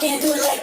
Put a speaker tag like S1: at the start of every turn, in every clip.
S1: can't do it like.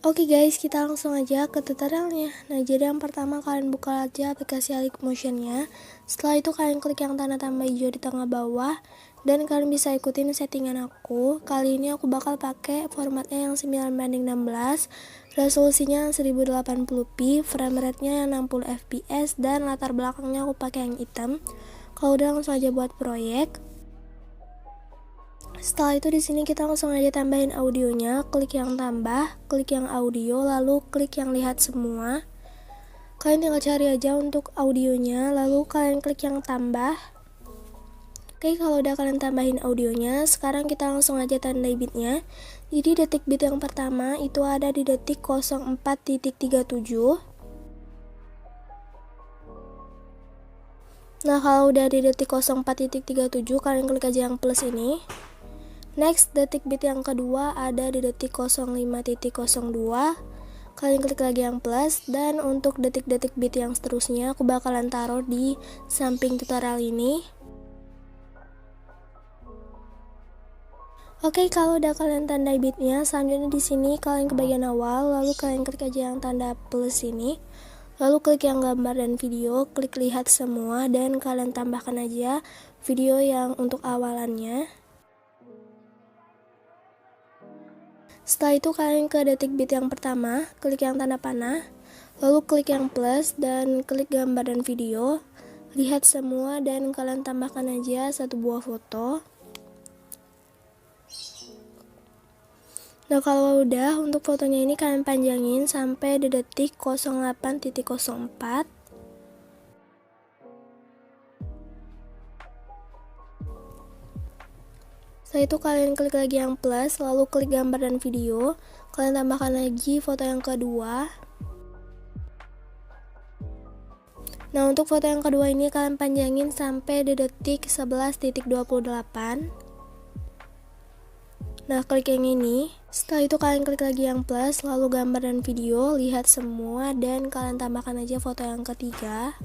S2: Oke guys, kita langsung aja ke tutorialnya. Nah, jadi yang pertama kalian buka aja aplikasi Motion-nya. Setelah itu kalian klik yang tanda tambah hijau di tengah bawah dan kalian bisa ikutin settingan aku. Kali ini aku bakal pakai formatnya yang 9:16, resolusinya 1080p, frame rate-nya yang 60 fps dan latar belakangnya aku pakai yang hitam. Kalau udah langsung aja buat proyek. Setelah itu di sini kita langsung aja tambahin audionya, klik yang tambah, klik yang audio, lalu klik yang lihat semua. Kalian tinggal cari aja untuk audionya, lalu kalian klik yang tambah. Oke, kalau udah kalian tambahin audionya, sekarang kita langsung aja tandai bitnya. Jadi detik bit yang pertama itu ada di detik 04.37. Nah, kalau udah di detik 04.37, kalian klik aja yang plus ini. Next, detik bit yang kedua ada di detik 05.02. Kalian klik lagi yang plus, dan untuk detik-detik bit yang seterusnya aku bakalan taruh di samping tutorial ini. Oke, kalau udah kalian tandai bitnya, selanjutnya di sini kalian ke bagian awal, lalu kalian klik aja yang tanda plus ini. Lalu klik yang gambar dan video, klik lihat semua, dan kalian tambahkan aja video yang untuk awalannya. Setelah itu kalian ke detik bit yang pertama, klik yang tanda panah, lalu klik yang plus dan klik gambar dan video, lihat semua dan kalian tambahkan aja satu buah foto. Nah, kalau udah, untuk fotonya ini kalian panjangin sampai di detik 08.04. Setelah itu kalian klik lagi yang plus, lalu klik gambar dan video, kalian tambahkan lagi foto yang kedua. Nah, untuk foto yang kedua ini kalian panjangin sampai di detik 11.28. Nah, klik yang ini. Setelah itu kalian klik lagi yang plus, lalu gambar dan video, lihat semua, dan kalian tambahkan aja foto yang ketiga.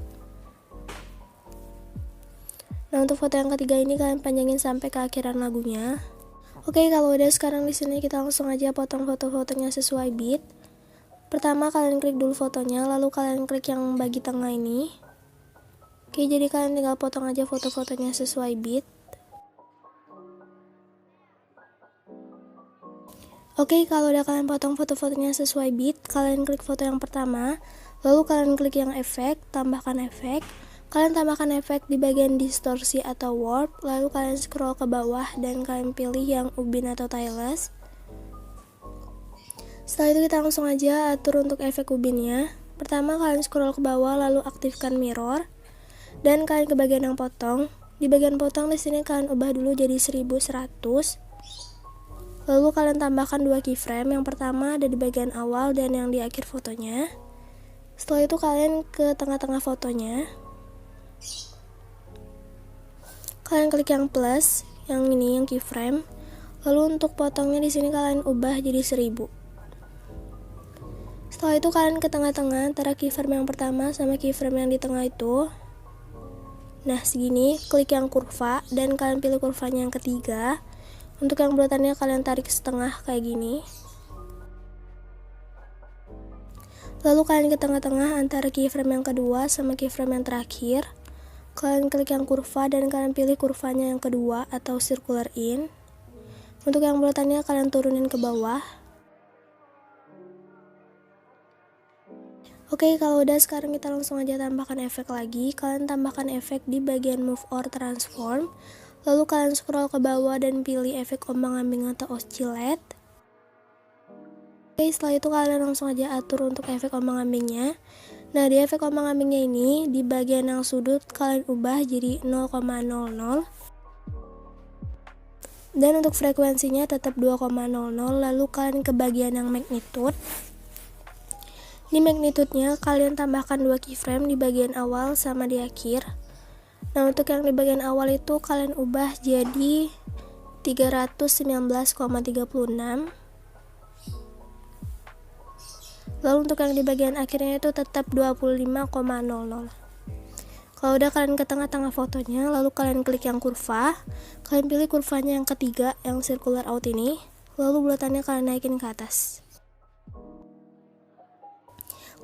S2: Nah, untuk foto yang ketiga ini kalian panjangin sampai ke akhiran lagunya. Oke, kalau udah, sekarang di sini kita langsung aja potong foto-fotonya sesuai bit. Pertama kalian klik dulu fotonya, lalu kalian klik yang bagi tengah ini. Oke, jadi kalian tinggal potong aja foto-fotonya sesuai bit. Oke, kalau udah kalian potong foto-fotonya sesuai bit, kalian klik foto yang pertama, lalu kalian klik yang efek, tambahkan efek. Kalian tambahkan efek di bagian distorsi atau warp, lalu kalian scroll ke bawah dan kalian pilih yang ubin atau tailless. Setelah itu kita langsung aja atur untuk efek ubinnya. Pertama kalian scroll ke bawah lalu aktifkan mirror dan kalian ke bagian yang potong. Di bagian potong di sini kalian ubah dulu jadi 1100. Lalu kalian tambahkan dua keyframe, yang pertama ada di bagian awal dan yang di akhir fotonya. Setelah itu kalian ke tengah-tengah fotonya. Kalian klik yang plus, yang ini yang keyframe. Lalu untuk potongnya di sini kalian ubah jadi 1000. Setelah itu kalian ke tengah-tengah antara keyframe yang pertama sama keyframe yang di tengah itu. Nah, segini, klik yang kurva dan kalian pilih kurvanya yang ketiga. Untuk yang bulatannya kalian tarik setengah kayak gini. Lalu kalian ke tengah-tengah antara keyframe yang kedua sama keyframe yang terakhir. Kalian klik yang kurva dan kalian pilih kurvanya yang kedua atau circular in. Untuk yang bulatannya kalian turunin ke bawah. Oke, kalau udah, sekarang kita langsung aja tambahkan efek lagi. Kalian tambahkan efek di bagian move or transform. Lalu kalian scroll ke bawah dan pilih efek ombang-ambing atau oscillate. Oke, setelah itu kalian langsung aja atur untuk efek ombang-ambingnya. Nah, di efek ombang-ambingnya ini, di bagian yang sudut kalian ubah jadi 0,00. Dan untuk frekuensinya tetap 2,00, lalu kalian ke bagian yang magnitude. Di magnitude-nya kalian tambahkan dua keyframe di bagian awal sama di akhir. Nah, untuk yang di bagian awal itu kalian ubah jadi 319,36. Lalu untuk yang di bagian akhirnya itu tetap 25,00. Kalau udah kalian ke tengah-tengah fotonya, lalu kalian klik yang kurva, kalian pilih kurvanya yang ketiga, yang circular out ini, lalu bulatannya kalian naikin ke atas.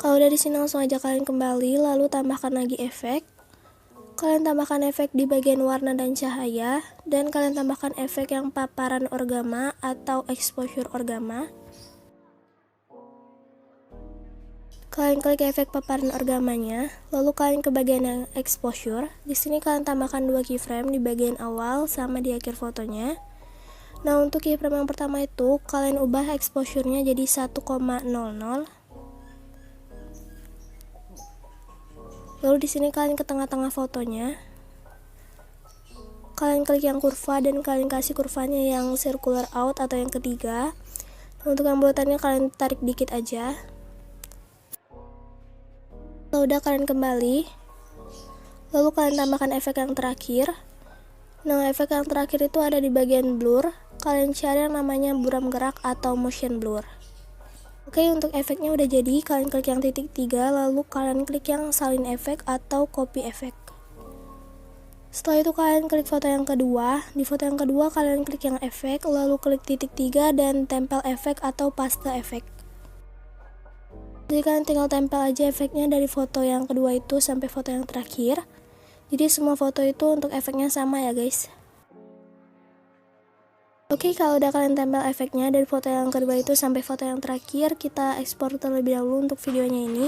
S2: Kalau udah di sini langsung aja kalian kembali, lalu tambahkan lagi efek. Kalian tambahkan efek di bagian warna dan cahaya, dan kalian tambahkan efek yang paparan orgama atau exposure orgama. Kalian klik efek paparan orgamanya, lalu kalian ke bagian yang exposure. Di sini kalian tambahkan 2 keyframe di bagian awal sama di akhir fotonya. Nah, untuk keyframe yang pertama itu kalian ubah exposure-nya jadi 1,00. Lalu di sini kalian ke tengah-tengah fotonya. Kalian klik yang kurva dan kalian kasih kurvanya yang circular out atau yang ketiga. Untuk yang bulatannya kalian tarik dikit aja. Kalau udah kalian kembali, lalu kalian tambahkan efek yang terakhir. Nah, efek yang terakhir itu ada di bagian blur. Kalian cari yang namanya buram gerak atau motion blur. Oke, untuk efeknya udah jadi. Kalian klik yang titik 3, lalu kalian klik yang salin efek atau copy efek. Setelah itu kalian klik foto yang kedua. Di foto yang kedua kalian klik yang efek, lalu klik titik 3 dan tempel efek atau paste efek. Jadi kalian tinggal tempel aja efeknya dari foto yang kedua itu sampai foto yang terakhir. Jadi semua foto itu untuk efeknya sama ya guys. Oke, kalau udah kalian tempel efeknya dari foto yang kedua itu sampai foto yang terakhir, kita ekspor terlebih dahulu untuk videonya ini.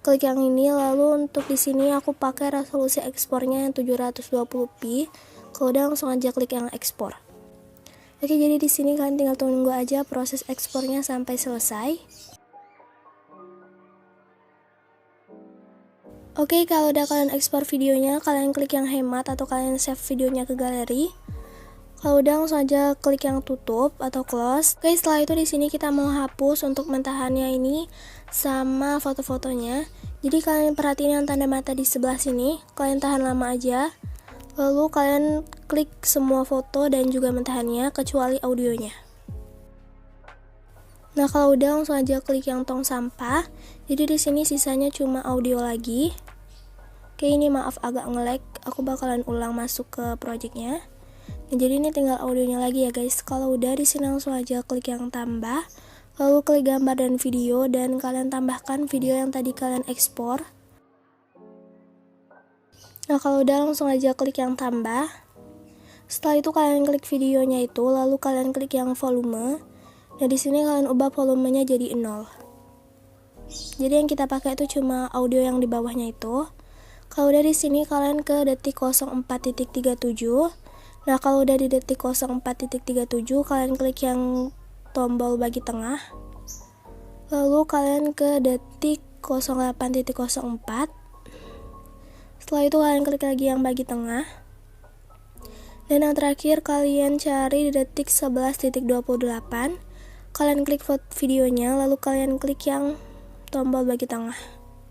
S2: Klik yang ini, lalu untuk di sini aku pakai resolusi ekspornya yang 720p. Kalau udah langsung aja klik yang ekspor. Oke, jadi di sini kalian tinggal tunggu aja proses ekspornya sampai selesai. Oke, kalau udah kalian ekspor videonya, kalian klik yang hemat atau kalian save videonya ke galeri. Kalau udah langsung aja klik yang tutup atau close. Oke, setelah itu di sini kita mau hapus untuk mentahannya ini sama foto-fotonya. Jadi kalian perhatiin yang tanda mata di sebelah sini, kalian tahan lama aja. Lalu kalian klik semua foto dan juga mentahannya kecuali audionya. Nah, kalau udah langsung aja klik yang tong sampah. Jadi di sini sisanya cuma audio lagi. Oke, ini maaf agak nge-lag. Aku bakalan ulang masuk ke projectnya. Nah, jadi ini tinggal audionya lagi ya guys. Kalau udah di sini langsung aja klik yang tambah. Lalu klik gambar dan video dan kalian tambahkan video yang tadi kalian ekspor. Nah, kalau udah langsung aja klik yang tambah. Setelah itu kalian klik videonya itu, lalu kalian klik yang volume. Nah, di sini kalian ubah volumenya jadi 0. Jadi yang kita pakai itu cuma audio yang di bawahnya itu. Kalau udah di sini kalian ke detik 04.37. Nah, kalau udah di detik 04.37 kalian klik yang tombol bagi tengah. Lalu kalian ke detik 08.04. Setelah itu kalian klik lagi yang bagi tengah. Dan yang terakhir kalian cari di detik 11.28. Kalian klik videonya, lalu kalian klik yang tombol bagi tengah.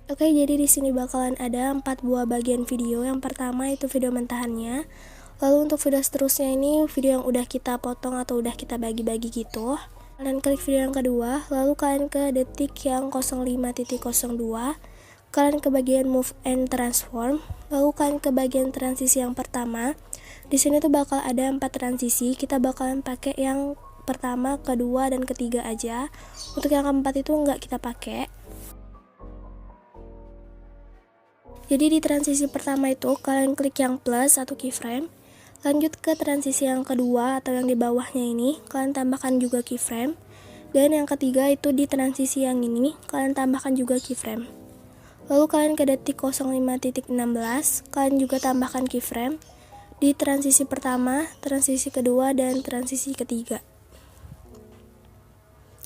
S2: Oke, jadi di sini bakalan ada 4 buah bagian video. Yang pertama itu video mentahannya. Lalu untuk video seterusnya ini video yang udah kita potong atau udah kita bagi-bagi gitu. Kalian klik video yang kedua, lalu kalian ke detik yang 05.02. Kalian ke bagian move and transform. Lalu kalian ke bagian transisi yang pertama. Di sini tuh bakal ada 4 transisi. Kita bakalan pakai yang pertama, kedua, dan ketiga aja. Untuk yang keempat itu nggak kita pakai. Jadi di transisi pertama itu kalian klik yang plus atau keyframe. Lanjut ke transisi yang kedua atau yang di bawahnya ini, kalian tambahkan juga keyframe. Dan yang ketiga itu di transisi yang ini, kalian tambahkan juga keyframe. Lalu kalian ke detik 05.16, kalian juga tambahkan keyframe di transisi pertama, transisi kedua, dan transisi ketiga.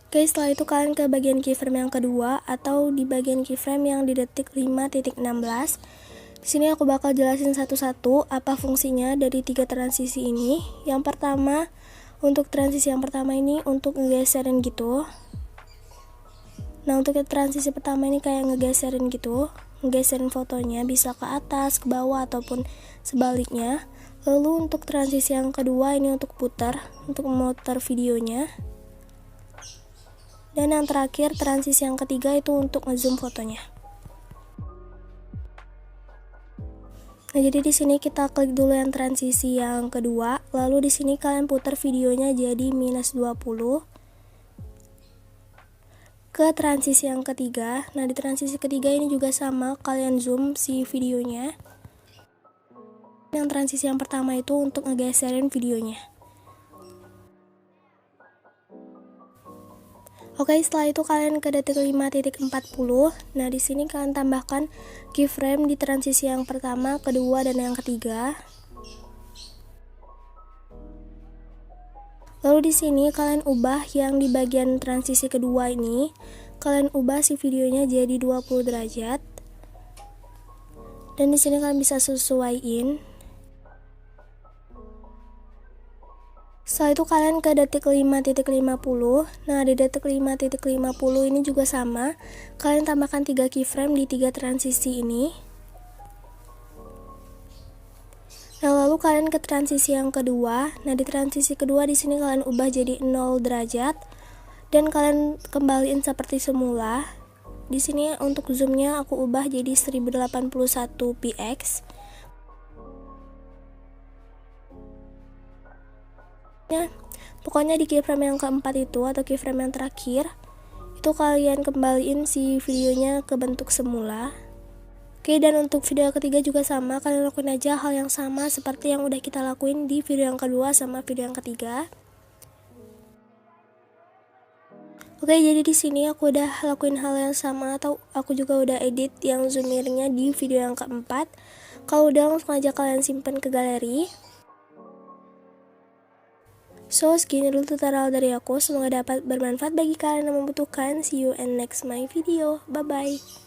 S2: Oke, setelah itu kalian ke bagian keyframe yang kedua atau di bagian keyframe yang di detik 5.16. Di sini aku bakal jelasin satu-satu apa fungsinya dari 3 transisi ini. Yang pertama, untuk transisi yang pertama ini untuk ngegeserin gitu. Nah, untuk transisi pertama ini kayak ngegeserin gitu, ngegeserin fotonya bisa ke atas, ke bawah, ataupun sebaliknya. Lalu untuk transisi yang kedua ini untuk putar, untuk memutar videonya. Dan yang terakhir, transisi yang ketiga itu untuk ngezoom fotonya. Nah, jadi di sini kita klik dulu yang transisi yang kedua, lalu di sini kalian putar videonya jadi -20 ke transisi yang ketiga. Nah, di transisi ketiga ini juga sama, kalian zoom si videonya. Yang transisi yang pertama itu untuk ngegeserin videonya. Oke, setelah itu kalian ke detik 5.40. Nah, di sini kalian tambahkan keyframe di transisi yang pertama, kedua, dan yang ketiga. Lalu di sini kalian ubah yang di bagian transisi kedua ini, kalian ubah si videonya jadi 20 derajat. Dan di sini kalian bisa sesuaiin. Setelah itu kalian ke detik 5.50. Nah, di detik 5.50 ini juga sama. Kalian tambahkan 3 keyframe di 3 transisi ini. Nah, lalu kalian ke transisi yang kedua. Nah, di transisi kedua di sini kalian ubah jadi 0 derajat dan kalian kembaliin seperti semula. Di sini untuk zoomnya aku ubah jadi 1081 px. Ya, pokoknya di keyframe yang keempat itu atau keyframe yang terakhir itu kalian kembaliin si videonya ke bentuk semula. Oke, dan untuk video ketiga juga sama, kalian lakuin aja hal yang sama seperti yang udah kita lakuin di video yang kedua sama video yang ketiga. Oke, jadi di sini aku udah lakuin hal yang sama atau aku juga udah edit yang zoomernya di video yang keempat. Kalau udah, langsung aja kalian simpen ke galeri. So, segini dulu tutorial dari aku. Semoga dapat bermanfaat bagi kalian yang membutuhkan. See you in next my video. Bye-bye.